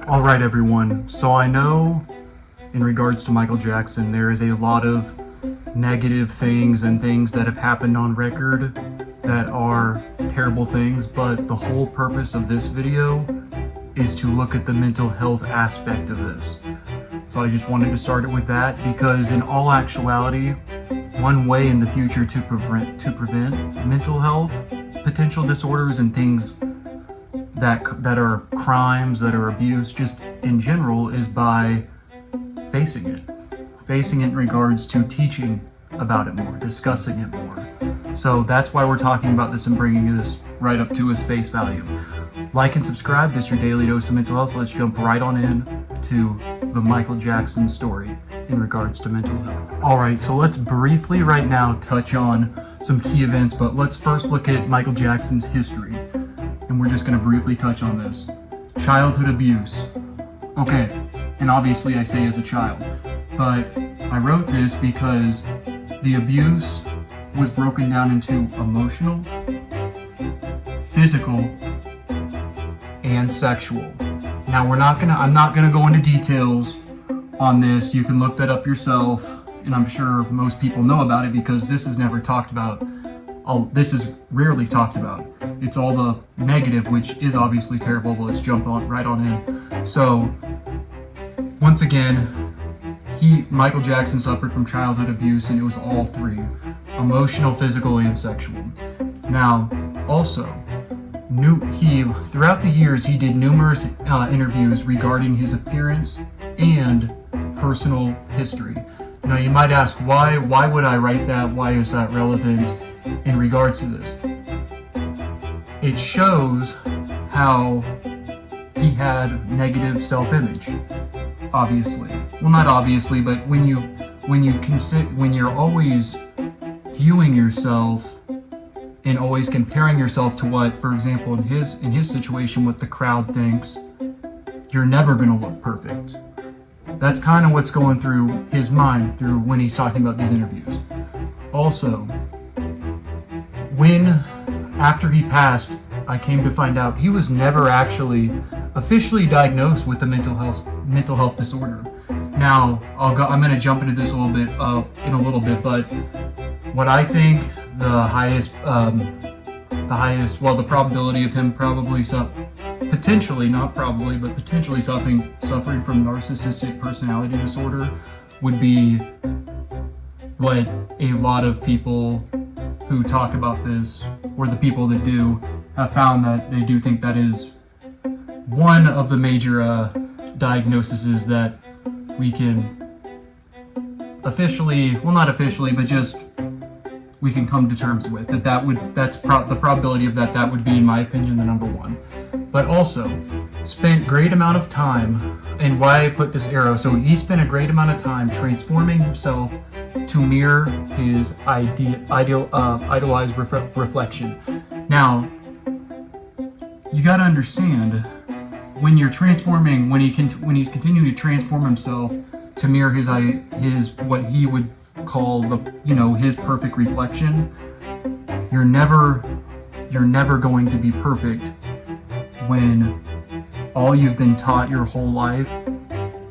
All right, everyone. So I know in regards to Michael Jackson, there is a lot of negative things and things that have happened on record that are terrible things, but the whole purpose of this video is to look at the mental health aspect of this. So I just wanted to start it with that because in all actuality, one way in the future to prevent mental health potential disorders and things that are crimes, that are abuse, just in general, is by facing it in regards to teaching about it more, discussing it more. So that's why we're talking about this and bringing this right up to its face value. Like and subscribe. This is your daily dose of mental health. Let's jump right on in to the Michael Jackson story in regards to mental health. All right, so let's briefly right now touch on some key events, but let's first look at Michael Jackson's history. And we're just going to briefly touch on this. Childhood abuse. Okay, and obviously I say as a child, but I wrote this because the abuse was broken down into emotional, physical, and sexual. Now I'm not gonna go into details on this. You can look that up yourself, and I'm sure most people know about it because this is never talked about. This is rarely talked about. It's all the negative, which is obviously terrible, but let's jump right on in. So, once again, Michael Jackson suffered from childhood abuse, and it was all three: emotional, physical, and sexual. Now, also, throughout the years, he did numerous interviews regarding his appearance and personal history. Now, you might ask, why would I write that? Why is that relevant in regards to this? It shows how he had negative self-image. Obviously, well, not obviously, but when you're always viewing yourself and always comparing yourself to what, for example, in his situation, what the crowd thinks, you're never going to look perfect. That's kind of what's going through his mind through when he's talking about these interviews. Also, after he passed, I came to find out he was never actually officially diagnosed with a mental health disorder. Now, I'm going to jump into this in a little bit, but what I think the probability of him potentially suffering from narcissistic personality disorder would be what a lot of people who talk about this, or the people that do, have found that they do think that is one of the major diagnoses that we can not officially, but just we can come to terms with. The probability of that would be, in my opinion, the number one. But also, spent great amount of time, and why I put this arrow, so he spent a great amount of time transforming himself to mirror his idolized reflection. Now, you got to understand, when he's continuing to transform himself to mirror his what he would call his perfect reflection, you're never going to be perfect when all you've been taught your whole life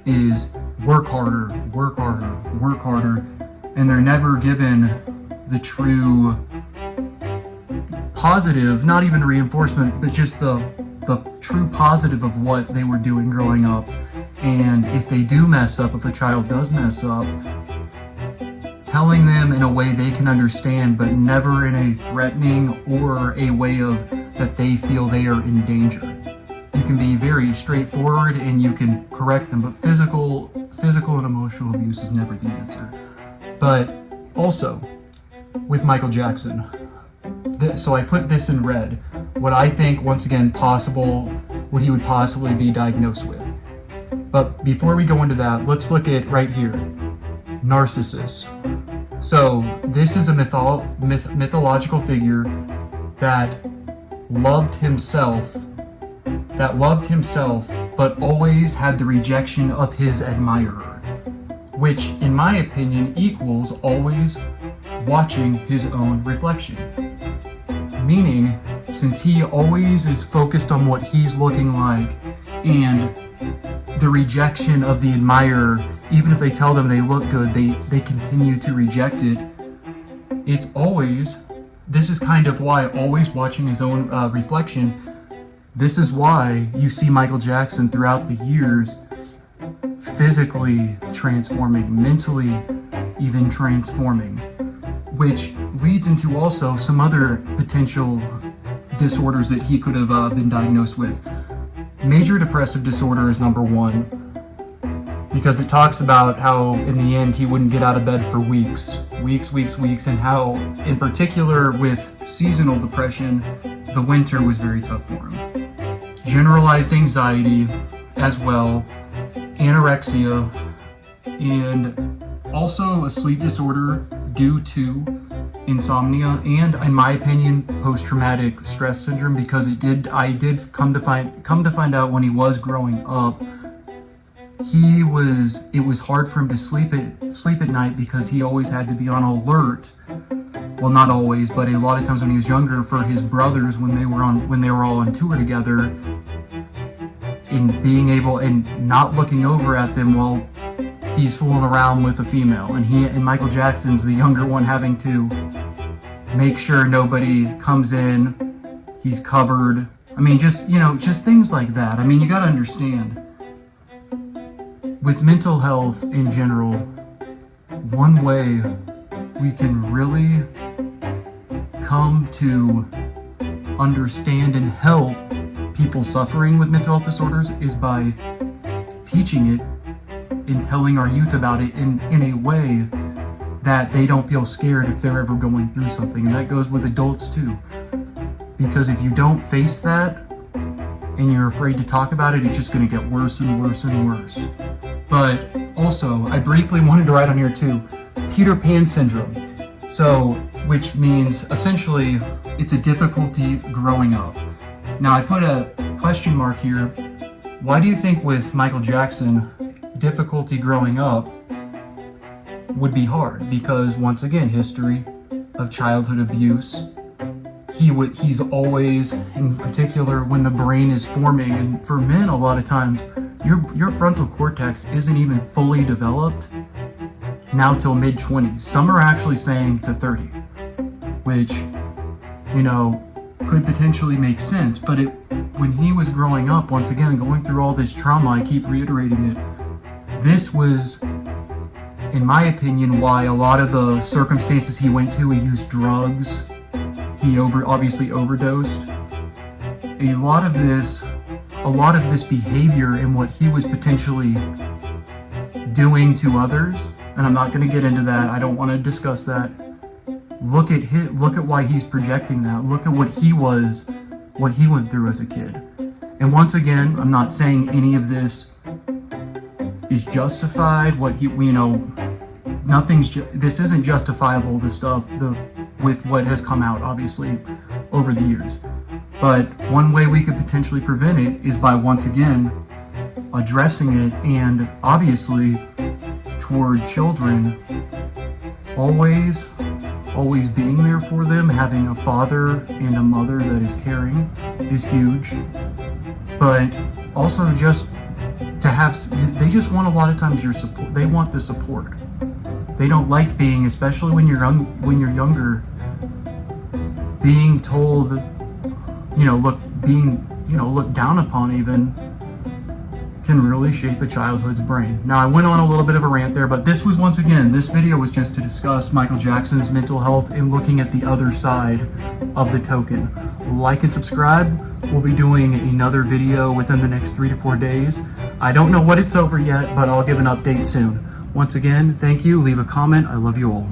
is work harder, and they're never given the true positive, not even reinforcement, but just the true positive of what they were doing growing up. And if they do mess up, if a child does mess up, telling them in a way they can understand, but never in a threatening or a way of that they feel they are in danger. You can be very straightforward and you can correct them, but physical and emotional abuse is never the answer. But also, with Michael Jackson, so I put this in red, what I think, once again, what he would possibly be diagnosed with. But before we go into that, let's look at right here, narcissist. So this is a mythological figure that loved himself, but always had the rejection of his admirer, which in my opinion equals always watching his own reflection. Meaning, since he always is focused on what he's looking like and the rejection of the admirer, even if they tell them they look good, they continue to reject it. It's always, this is kind of why, always watching his own reflection, this is why you see Michael Jackson throughout the years physically transforming, mentally even transforming, which leads into also some other potential disorders that he could have been diagnosed with. Major depressive disorder is number one, because it talks about how in the end he wouldn't get out of bed for weeks, and how in particular with seasonal depression, the winter was very tough for him. Generalized anxiety as well, anorexia, and also a sleep disorder due to insomnia, and in my opinion, post-traumatic stress syndrome, because I did come to find out when he was growing up, it was hard for him to sleep at night because he always had to be on alert. Well, not always, but a lot of times when he was younger, for his brothers when they were all on tour together, in being able and not looking over at them while he's fooling around with a female, and Michael Jackson's the younger one, having to make sure nobody comes in, he's covered. I mean, just things like that. I mean, you gotta understand, with mental health in general, one way we can really come to understand and help people suffering with mental health disorders is by teaching it and telling our youth about it in a way that they don't feel scared if they're ever going through something. And that goes with adults too. Because if you don't face that and you're afraid to talk about it, it's just going to get worse and worse and worse. But also, I briefly wanted to write on here too, Peter Pan syndrome. So, which means essentially it's a difficulty growing up. Now I put a question mark here. Why do you think with Michael Jackson, difficulty growing up would be hard? Because once again, history of childhood abuse. He's always, in particular when the brain is forming, and for men a lot of times your frontal cortex isn't even fully developed now till mid-20s. Some are actually saying to 30, which could potentially make sense. But when he was growing up, once again going through all this trauma, I keep reiterating it, this was, in my opinion, why a lot of the circumstances he went to, he used drugs, he obviously overdosed. A lot of this behavior and what he was potentially doing to others, and I'm not going to get into that, I don't want to discuss that. Look at why he's projecting that. Look at what he went through as a kid. And once again, I'm not saying any of this is justified. This isn't justifiable, the stuff with what has come out, obviously, over the years. But one way we could potentially prevent it is by, once again, addressing it, and obviously, toward children, always being there for them, having a father and a mother that is caring is huge. But also just to have, they just want a lot of times your support. They want the support. They don't like being, especially when you're younger, being told, looked down upon even, can really shape a childhood's brain. Now, I went on a little bit of a rant there, but this video was just to discuss Michael Jackson's mental health and looking at the other side of the token. Like and subscribe. We'll be doing another video within the next 3 to 4 days. I don't know what it's over yet, but I'll give an update soon. Once again, thank you. Leave a comment. I love you all.